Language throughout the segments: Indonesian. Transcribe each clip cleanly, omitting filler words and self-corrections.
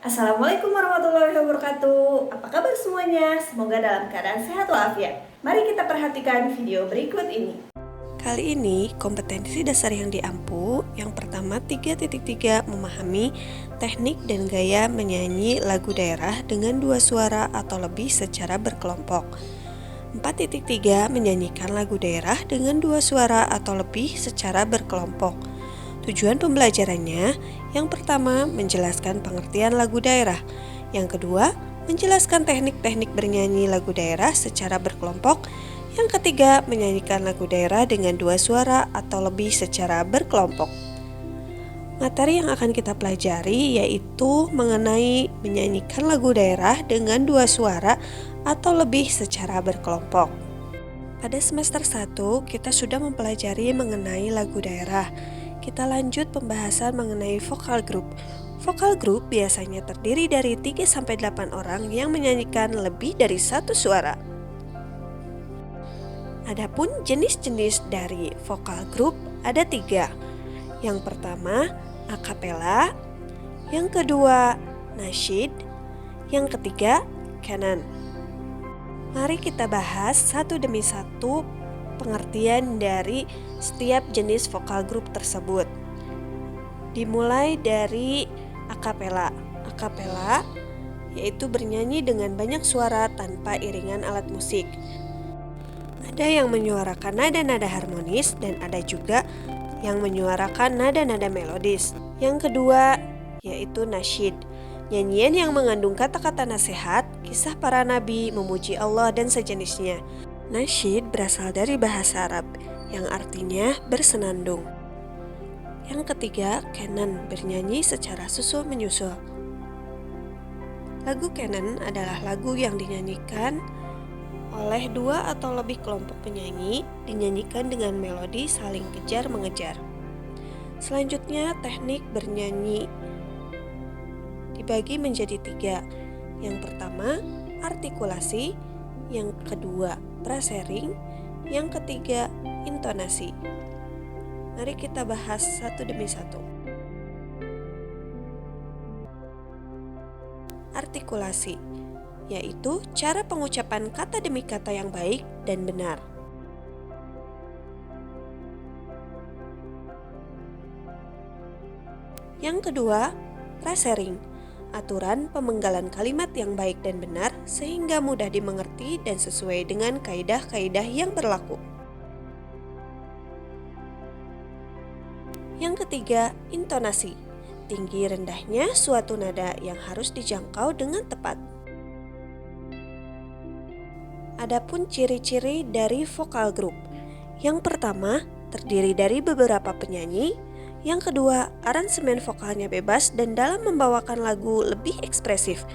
Assalamualaikum warahmatullahi wabarakatuh. Apa kabar semuanya? Semoga dalam keadaan sehat walafiat. Mari kita perhatikan video berikut ini. Kali ini kompetensi dasar yang diampu. Yang pertama 3.3 memahami teknik dan gaya menyanyi lagu daerah dengan dua suara atau lebih secara berkelompok. 4.3 menyanyikan lagu daerah dengan dua suara atau lebih secara berkelompok. Tujuan pembelajarannya, yang pertama menjelaskan pengertian lagu daerah, yang kedua menjelaskan teknik-teknik bernyanyi lagu daerah secara berkelompok, yang ketiga menyanyikan lagu daerah dengan dua suara atau lebih secara berkelompok. Materi yang akan kita pelajari yaitu mengenai menyanyikan lagu daerah dengan dua suara atau lebih secara berkelompok. Pada semester 1 kita sudah mempelajari mengenai lagu daerah. Kita lanjut pembahasan mengenai vokal group. Vokal group biasanya terdiri dari 3-8 orang yang menyanyikan lebih dari satu suara. Adapun jenis-jenis dari vokal group ada 3. Yang pertama, akapela. Yang kedua, nasyid. Yang ketiga, canon. Mari kita bahas satu demi satu pengertian dari setiap jenis vokal group tersebut. Dimulai dari akapela. Akapela yaitu bernyanyi dengan banyak suara tanpa iringan alat musik. Ada yang menyuarakan nada-nada harmonis dan ada juga yang menyuarakan nada-nada melodis. Yang kedua yaitu nasyid. Nyanyian yang mengandung kata-kata nasihat, kisah para nabi, memuji Allah dan sejenisnya. Nasyid berasal dari bahasa Arab yang artinya bersenandung. Yang ketiga, canon bernyanyi secara susul-menyusul. Lagu canon adalah lagu yang dinyanyikan oleh dua atau lebih kelompok penyanyi, dinyanyikan dengan melodi saling kejar-mengejar. Selanjutnya, teknik bernyanyi dibagi menjadi 3. Yang pertama, artikulasi. Yang kedua, frasering. Yang ketiga, intonasi. Mari kita bahas satu demi satu. Artikulasi, yaitu cara pengucapan kata demi kata yang baik dan benar. Yang kedua, frasering. Aturan pemenggalan kalimat yang baik dan benar sehingga mudah dimengerti dan sesuai dengan kaidah-kaidah yang berlaku. Yang ketiga, intonasi. Tinggi rendahnya suatu nada yang harus dijangkau dengan tepat. Adapun ciri-ciri dari vokal group. Yang pertama, terdiri dari beberapa penyanyi. Yang kedua, aransemen vokalnya bebas dan dalam membawakan lagu lebih ekspresif.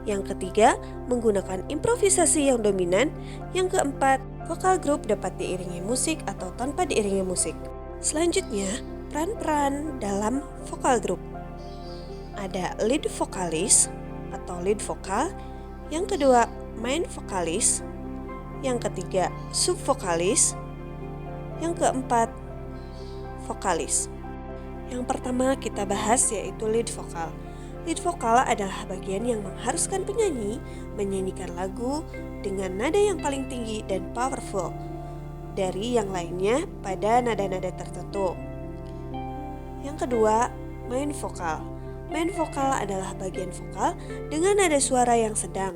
Yang ketiga, menggunakan improvisasi yang dominan. Yang keempat, vokal group dapat diiringi musik atau tanpa diiringi musik. Selanjutnya, peran-peran dalam vokal group. Ada lead vokalis atau lead vokal. Yang kedua, main vokalis. Yang ketiga, subvokalis. Yang keempat, vokalis. Yang pertama kita bahas yaitu lead vokal. Lead vokal adalah bagian yang mengharuskan penyanyi menyanyikan lagu dengan nada yang paling tinggi dan powerful dari yang lainnya pada nada-nada tertentu. Yang kedua, main vokal. Main vokal adalah bagian vokal dengan nada suara yang sedang.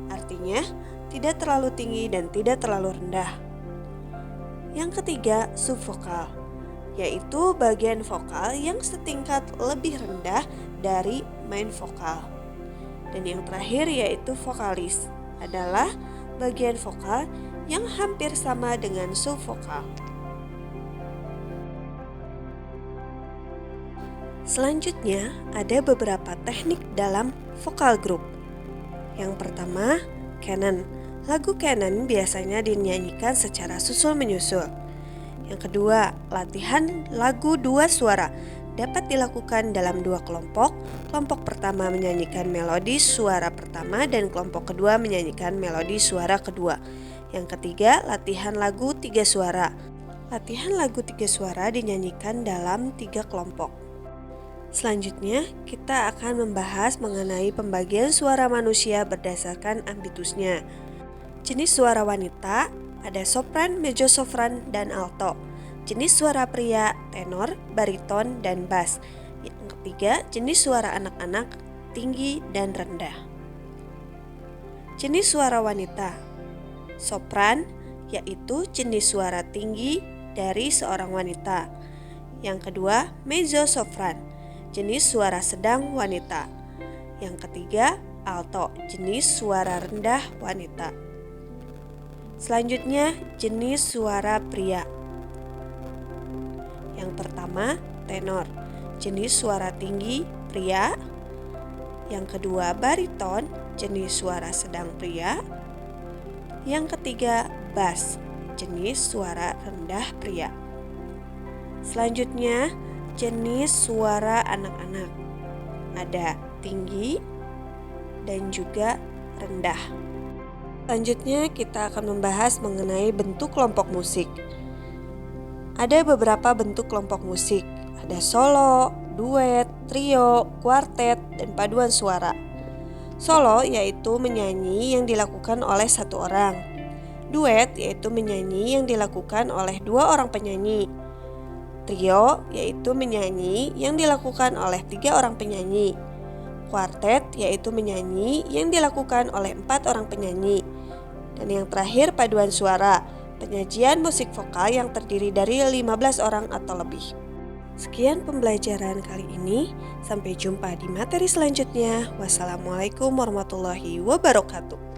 Artinya, tidak terlalu tinggi dan tidak terlalu rendah. Yang ketiga, subvokal, yaitu bagian vokal yang setingkat lebih rendah dari main vokal. Dan yang terakhir yaitu vokalis, adalah bagian vokal yang hampir sama dengan subvokal. Selanjutnya ada beberapa teknik dalam vokal group. Yang pertama, canon. Lagu canon biasanya dinyanyikan secara susul-menyusul. Yang kedua, latihan lagu dua suara dapat dilakukan dalam dua kelompok. Kelompok pertama menyanyikan melodi suara pertama dan kelompok kedua menyanyikan melodi suara kedua. Yang ketiga, latihan lagu 3 suara. Latihan lagu 3 suara dinyanyikan dalam 3 kelompok. Selanjutnya, kita akan membahas mengenai pembagian suara manusia berdasarkan ambitusnya. Jenis suara wanita ada sopran, mezzosopran, dan alto. Jenis suara pria, tenor, bariton, dan bass. Yang ketiga, jenis suara anak-anak, tinggi dan rendah. Jenis suara wanita, sopran, yaitu jenis suara tinggi dari seorang wanita. Yang kedua, mezzosopran, jenis suara sedang wanita. Yang ketiga, alto, jenis suara rendah wanita. Selanjutnya, jenis suara pria. Yang pertama, tenor, jenis suara tinggi pria. Yang kedua, bariton, jenis suara sedang pria. Yang ketiga, bass, jenis suara rendah pria. Selanjutnya, jenis suara anak-anak. Ada tinggi dan juga rendah. Selanjutnya kita akan membahas mengenai bentuk kelompok musik. Ada beberapa bentuk kelompok musik. Ada solo, duet, trio, kuartet, dan paduan suara. Solo yaitu menyanyi yang dilakukan oleh satu orang. Duet yaitu menyanyi yang dilakukan oleh dua orang penyanyi. Trio yaitu menyanyi yang dilakukan oleh 3 orang penyanyi. Kuartet yaitu menyanyi yang dilakukan oleh 4 orang penyanyi. Dan yang terakhir paduan suara, penyajian musik vokal yang terdiri dari 15 orang atau lebih. Sekian pembelajaran kali ini, sampai jumpa di materi selanjutnya. Wassalamualaikum warahmatullahi wabarakatuh.